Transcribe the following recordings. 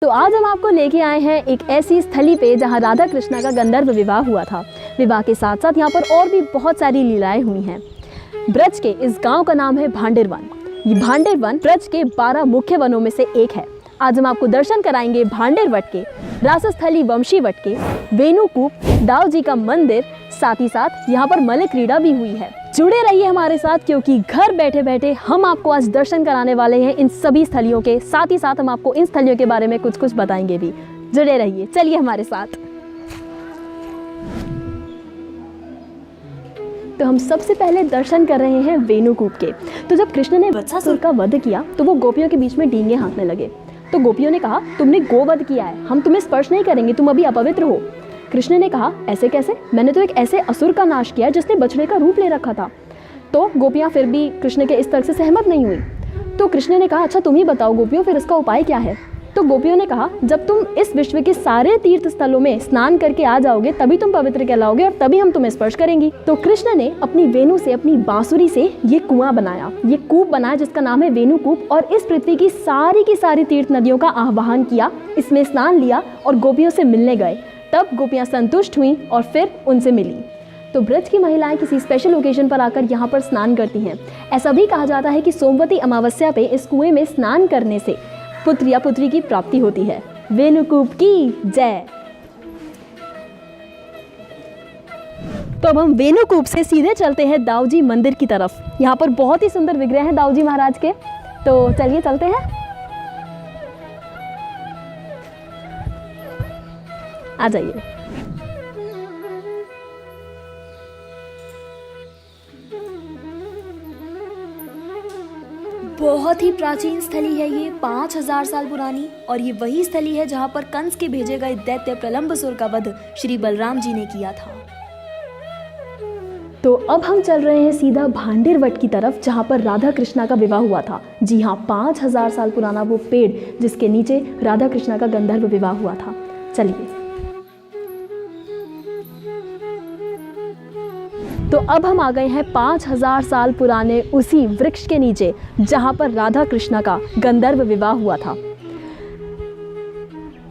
तो आज हम आपको लेके आए हैं एक ऐसी स्थली पे जहाँ राधा कृष्णा का गंधर्व विवाह हुआ था। विवाह के साथ साथ यहाँ पर और भी बहुत सारी लीलाएं हुई हैं। ब्रज के इस गांव का नाम है भांडेर वन। ये भांडेर वन ब्रज के 12 मुख्य वनों में से एक है। आज हम आपको दर्शन कराएंगे भांडेर वट के, रासस्थली वंशी वट के, वेणुकूप, दाऊ जी का मंदिर, साथ ही साथ यहाँ पर मल्ल क्रीड़ा भी हुई है। जुड़े रहिए हमारे साथ, क्योंकि घर बैठे बैठे हम आपको आज दर्शन कराने वाले हैं इन सभी स्थलियों के। साथ ही साथ हम आपको इन स्थलियों के बारे में कुछ कुछ बताएंगे भी। जुड़े रहिए, चलिए हमारे साथ। तो हम सबसे पहले दर्शन कर रहे हैं वेणुकूप के। तो जब कृष्ण ने वत्सासुर का वध किया तो वो गोपियों के बीच में डींगे हाँकने लगे। तो गोपियों ने कहा, तुमने गोवध किया है, हम तुम्हें स्पर्श नहीं करेंगे, तुम अभी अपवित्र हो। कृष्ण ने कहा, ऐसे कैसे? मैंने तो एक ऐसे असुर का नाश किया जिसने बछड़े का रूप ले रखा था। तो गोपियां फिर भी कृष्ण के इस तर्क से सहमत नहीं हुई। तो कृष्ण ने कहा, अच्छा तुम ही बताओ गोपियों, फिर इसका उपाय क्या है? तो गोपियों ने कहा, जब तुम इस विश्व के सारे तीर्थ स्थलों में स्नान करके आ जाओगे तभी तुम पवित्र कहलाओगे और तभी हम तुम्हें स्पर्श करेंगी। तो कृष्ण ने अपनी वेणु से, अपनी बांसुरी से ये कुआं बनाया, ये कूप बनाया जिसका नाम है वेणुकूप, और इस पृथ्वी की सारी तीर्थ नदियों का आह्वान किया, इसमें स्नान लिया और गोपियों से मिलने गए। तब गोपियां संतुष्ट हुई और फिर उनसे मिली। तो ब्रज की महिलाएं किसी स्पेशल ओकेजन पर आकर यहाँ पर स्नान करती हैं। ऐसा भी कहा जाता है कि सोमवती अमावस्या पे इस कुएं में स्नान करने से पुत्र या पुत्री की प्राप्ति होती है। वेणुकूप की जय। तो अब हम वेणुकूप से सीधे चलते हैं दाऊ जी मंदिर की तरफ। यहाँ पर बहुत ही सुंदर विग्रह हैं दाऊ जी महाराज के। तो चलिए चलते हैं, आ जाइए। बहुत ही प्राचीन स्थली है ये, 5000 साल पुरानी। और ये वही स्थली है जहाँ पर कंस के भेजे गए दैत्य प्रलंबसुर का वध श्री बलराम जी ने किया था। तो अब हम चल रहे हैं सीधा भांडेर वट की तरफ, जहाँ पर राधा कृष्णा का विवाह हुआ था। जी हाँ, 5000 साल पुराना वो पेड़ जिसके नीचे राधा कृष्णा का गंधर्व विवाह हुआ था। चलिए। तो अब हम आ गए हैं 5000 साल पुराने उसी वृक्ष के नीचे जहां पर राधा कृष्णा का गंधर्व विवाह हुआ था।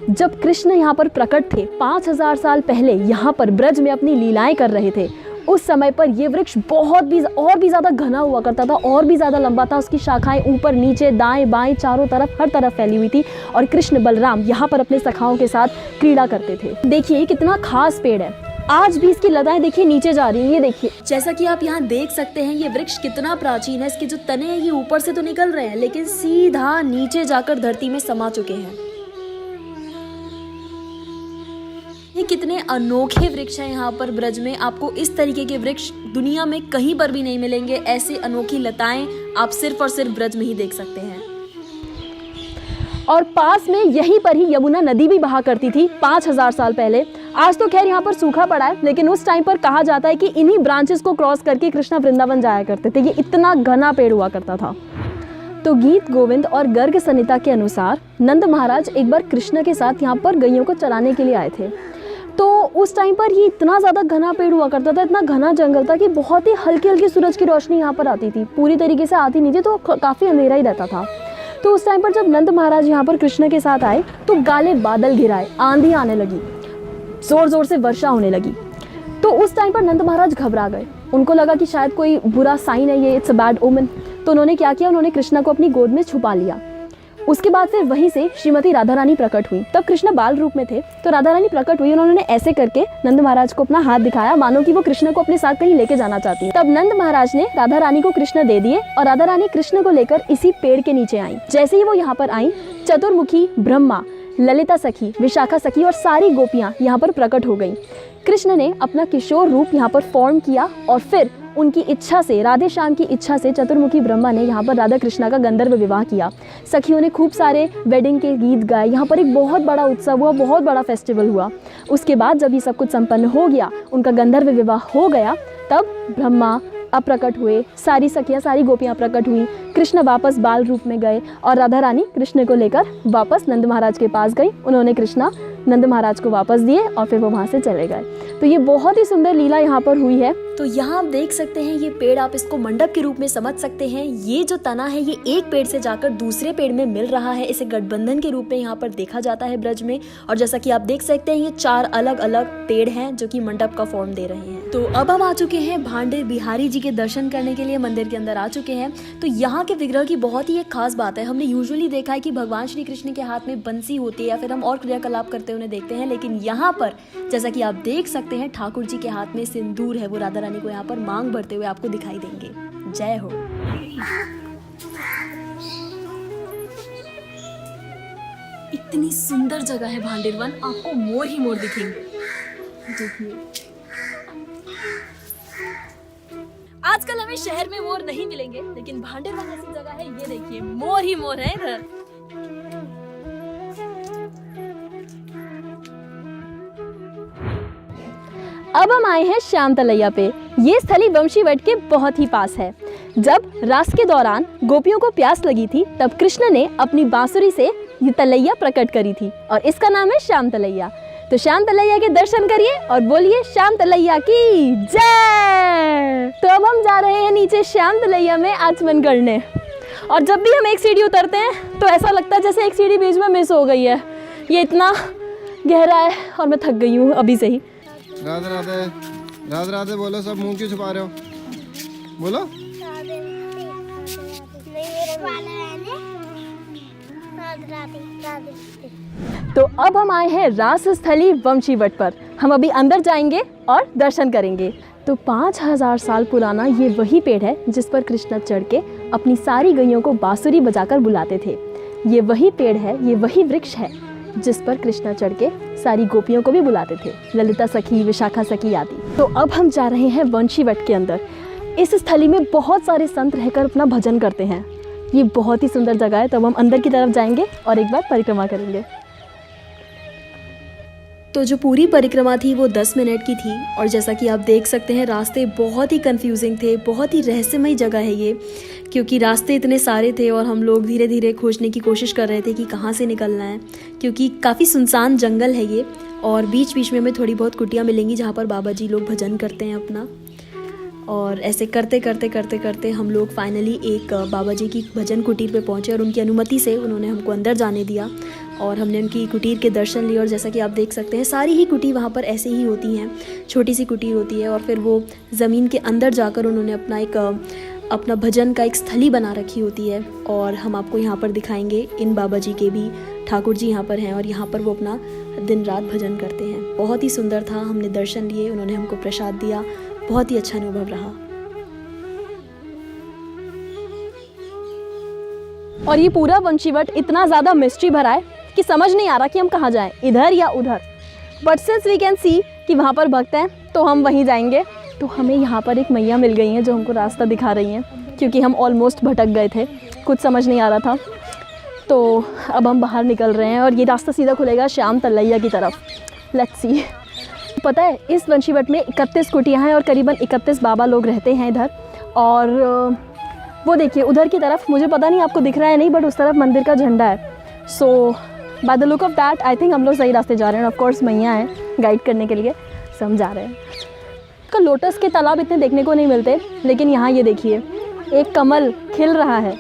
जब कृष्ण यहाँ पर प्रकट थे 5000 साल पहले, यहाँ पर ब्रज में अपनी लीलाएं कर रहे थे, उस समय पर यह वृक्ष बहुत भी और भी ज़्यादा घना हुआ करता था, और भी ज़्यादा लंबा था। उसकी शाखाएं ऊपर नीचे दाएं बाएं चारों तरफ हर तरफ फैली हुई थी, और कृष्ण बलराम यहाँ पर अपने सखाओं के साथ क्रीड़ा करते थे। देखिए ये कितना खास पेड़ है, आज भी इसकी लताएं देखिए नीचे जा रही हैं। ये देखिए, जैसा कि आप यहाँ देख सकते हैं, ये वृक्ष कितना प्राचीन है। इसके जो तने हैं ये ऊपर से तो निकल रहे हैं, लेकिन सीधा नीचे जाकर धरती में समा चुके हैं। ये कितने अनोखे वृक्ष हैं यहाँ पर ब्रज में। आपको इस तरीके के वृक्ष दुनिया में कहीं पर भी नहीं मिलेंगे। ऐसी अनोखी लताएं आप सिर्फ और सिर्फ ब्रज में ही देख सकते हैं। और पास में यहीं पर ही यमुना नदी भी बहा करती थी 5000 साल पहले। आज तो खैर यहाँ पर सूखा पड़ा है, लेकिन उस टाइम पर कहा जाता है कि इन्हीं ब्रांचेस को क्रॉस करके कृष्णा वृंदावन जाया करते थे। ये इतना घना पेड़ हुआ करता था। तो गीत गोविंद और गर्ग संहिता के अनुसार नंद महाराज एक बार कृष्ण के साथ यहाँ पर गैयों को चराने के लिए आए थे। तो उस टाइम पर ये इतना ज़्यादा घना पेड़ हुआ करता था, इतना घना जंगल था कि बहुत ही हल्की हल्की सूरज की रोशनी यहाँ पर आती थी, पूरी तरीके से आती नहीं थी, तो काफ़ी अंधेरा ही रहता था। तो उस टाइम पर जब नंद महाराज यहाँ पर कृष्ण के साथ आए तो काले बादल घिराए, आंधी आने लगी, जोर जोर से वर्षा होने लगी। तो उस टाइम पर नंद महाराज घबरा गए। उनको लगा कि शायद कोई बुरा साइन है, ये इट्स अ बैड ओमेन। तो उन्होंने क्या किया, उन्होंने कृष्ण को अपनी गोद में छुपा लिया। उसके बाद फिर वहीं से श्रीमती राधा रानी प्रकट हुई। तब कृष्ण बाल रूप में थे, तो राधा रानी प्रकट हुई। उन्होंने ऐसे करके नंद महाराज को अपना हाथ दिखाया, मानो कि वो कृष्ण को अपने साथ कहीं लेके जाना चाहती है। तब नंद महाराज ने राधा रानी को कृष्ण दे दिए और राधा रानी कृष्ण को लेकर इसी पेड़ के नीचे आई। जैसे ही वो यहाँ पर आई, चतुर्मुखी ब्रह्मा, ललिता सखी, विशाखा सखी और सारी गोपियां यहाँ पर प्रकट हो गई। कृष्ण ने अपना किशोर रूप यहाँ पर फॉर्म किया और फिर उनकी इच्छा से, राधे श्याम की इच्छा से, चतुर्मुखी ब्रह्मा ने यहाँ पर राधा कृष्णा का गंधर्व विवाह किया। सखियों ने खूब सारे वेडिंग के गीत गाए। यहाँ पर एक बहुत बड़ा उत्सव हुआ, बहुत बड़ा फेस्टिवल हुआ। उसके बाद जब ये सब कुछ संपन्न हो गया, उनका गंधर्व विवाह हो गया, तब ब्रह्मा अप्रकट हुए, सारी सखियाँ, सारी गोपियाँ प्रकट हुई। कृष्ण वापस बाल रूप में गए और राधा रानी कृष्ण को लेकर वापस नंद महाराज के पास गई। उन्होंने कृष्णा नंद महाराज को वापस दिए और फिर वो वहाँ से चले गए। तो ये बहुत ही सुंदर लीला यहाँ पर हुई है। तो यहाँ आप देख सकते हैं ये पेड़, आप इसको मंडप के रूप में समझ सकते हैं। ये जो तना है ये एक पेड़ से जाकर दूसरे पेड़ में मिल रहा है। इसे गठबंधन के रूप में यहाँ पर देखा जाता है ब्रज में। और जैसा कि आप देख सकते हैं ये 4 अलग अलग पेड़ हैं जो कि मंडप का फॉर्म दे रहे हैं। तो अब हम आ चुके हैं भांडे बिहारी जी के दर्शन करने के लिए, मंदिर के अंदर आ चुके हैं। तो यहाँ के विग्रह की बहुत ही एक खास बात है। हमने यूजुअली देखा है कि भगवान श्री कृष्ण के हाथ में बंसी होती है या फिर हम और क्रियाकलाप करते हुए देखते हैं, लेकिन यहाँ पर जैसा कि आप देख सकते हैं ठाकुर जी के हाथ में सिंदूर है। वो राधा रानी को यहाँ पर मांग भरते हुए आपको दिखाई देंगे। जय हो। इतनी सुंदर जगह है भांडेर वन, आपको मोर ही मोर दिखेंगे। देखिए आजकल हमें शहर में मोर नहीं मिलेंगे, लेकिन भांडेर वन ऐसी जगह है, ये देखिए मोर ही मोर है इधर। अब हम आए हैं श्याम तलैया पे। ये स्थली वंशीवट के बहुत ही पास है। जब रास के दौरान गोपियों को प्यास लगी थी तब कृष्ण ने अपनी बांसुरी से ये तलैया प्रकट करी थी और इसका नाम है श्याम तलैया। तो श्याम तलैया के दर्शन करिए और बोलिए श्याम तलैया की जय। तो अब हम जा रहे हैं नीचे श्याम तलैया में आचमन करने। और जब भी हम एक सीढ़ी उतरते हैं तो ऐसा लगता है जैसे एक सीढ़ी बीच में मिस हो गई है। ये इतना गहरा है और मैं थक गई हूँ अभी से ही। राधे राधे, राधे राधे बोलो। सब मुंह क्यों छुपा रहे हो? बोलो। तो अब हम आए हैं रास स्थली वंशीवट पर। हम अभी अंदर जाएंगे और दर्शन करेंगे। तो 5000 साल पुराना ये वही पेड़ है जिस पर कृष्ण चढ़ के अपनी सारी गैयों को बांसुरी बजाकर बुलाते थे। ये वही पेड़ है, ये वही वृक्ष है जिस पर कृष्ण चढ़ के सारी गोपियों को भी बुलाते थे, ललिता सखी, विशाखा सखी आदि। तो अब हम जा रहे हैं वंशीवट के अंदर। इस स्थली में बहुत सारे संत रहकर अपना भजन करते हैं। ये बहुत ही सुंदर जगह है। तो अब हम अंदर की तरफ जाएंगे और एक बार परिक्रमा करेंगे। तो जो पूरी परिक्रमा थी वो 10 मिनट की थी और जैसा कि आप देख सकते हैं रास्ते बहुत ही कंफ्यूजिंग थे। बहुत ही रहस्यमय जगह है ये, क्योंकि रास्ते इतने सारे थे और हम लोग धीरे धीरे खोजने की कोशिश कर रहे थे कि कहाँ से निकलना है, क्योंकि काफ़ी सुनसान जंगल है ये। और बीच बीच में हमें थोड़ी बहुत कुटियाँ मिलेंगी जहाँ पर बाबा जी लोग भजन करते हैं अपना। और ऐसे करते करते करते करते हम लोग फाइनली एक बाबा जी की भजन कुटीर पे पहुँचे और उनकी अनुमति से उन्होंने हमको अंदर जाने दिया और हमने उनकी कुटीर के दर्शन लिए। और जैसा कि आप देख सकते हैं सारी ही कुटीर वहाँ पर ऐसे ही होती हैं, छोटी सी कुटीर होती है और फिर वो ज़मीन के अंदर जाकर उन्होंने अपना भजन का एक स्थली बना रखी होती है। और हम आपको यहाँ पर दिखाएंगे इन बाबा जी के भी, ठाकुर जी यहाँ पर हैं और यहाँ पर वो अपना दिन रात भजन करते हैं। बहुत ही सुंदर था, हमने दर्शन लिए, उन्होंने हमको प्रसाद दिया, बहुत ही अच्छा अनुभव रहा। और ये पूरा वंशीवट इतना ज़्यादा मिस्ट्री भरा है कि समझ नहीं आ रहा कि हम कहाँ जाएं, इधर या उधर। But since we can see कि वहाँ पर भक्त हैं तो हम वहीं जाएंगे। तो हमें यहाँ पर एक मैया मिल गई हैं जो हमको रास्ता दिखा रही हैं, क्योंकि हम ऑलमोस्ट भटक गए थे, कुछ समझ नहीं आ रहा था। तो अब हम बाहर निकल रहे हैं और ये रास्ता सीधा खुलेगा श्याम तलैया की तरफ। Let's see. पता है इस वंशीवट में 31 कुटियाँ हैं और करीबन 31 बाबा लोग रहते हैं इधर। और वो देखिए उधर की तरफ, मुझे पता नहीं आपको दिख रहा है नहीं, बट उस तरफ मंदिर का झंडा है। So by the look of that I think हम लोग सही रास्ते जा रहे हैं। ऑफ कोर्स मैया है गाइड करने के लिए, सो हम जा रहे हैं। का लोटस के तालाब इतने देखने को नहीं मिलते, लेकिन यहाँ ये देखिए एक कमल खिल रहा है।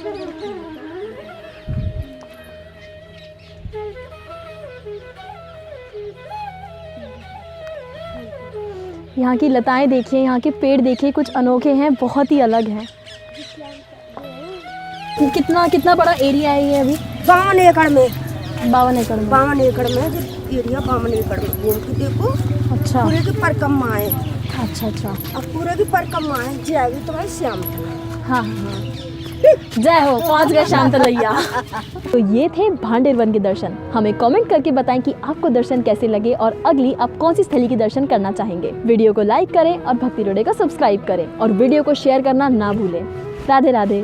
यहाँ की लताएं देखिए, यहाँ के पेड़ देखिए, कुछ अनोखे हैं, बहुत ही अलग हैं। कितना बड़ा एरिया है ये अभी? 52 एकड़ में। 52 एकड़ में। 52 एकड़ में जो एरिया 52 एकड़ में घूम के देखो। अच्छा पूरे की परिक्रमा है। अच्छा। अब पूरे की परिक्रमा है जाएगी तो भाई श्याम। हाँ जय हो, पहुंच गए श्याम तलैया। तो ये थे भांडेर वन के दर्शन। हमें कमेंट करके बताएं कि आपको दर्शन कैसे लगे और अगली आप कौन सी स्थली की दर्शन करना चाहेंगे। वीडियो को लाइक करें और भक्ति रोडे को सब्सक्राइब करें और वीडियो को शेयर करना ना भूलें। राधे राधे।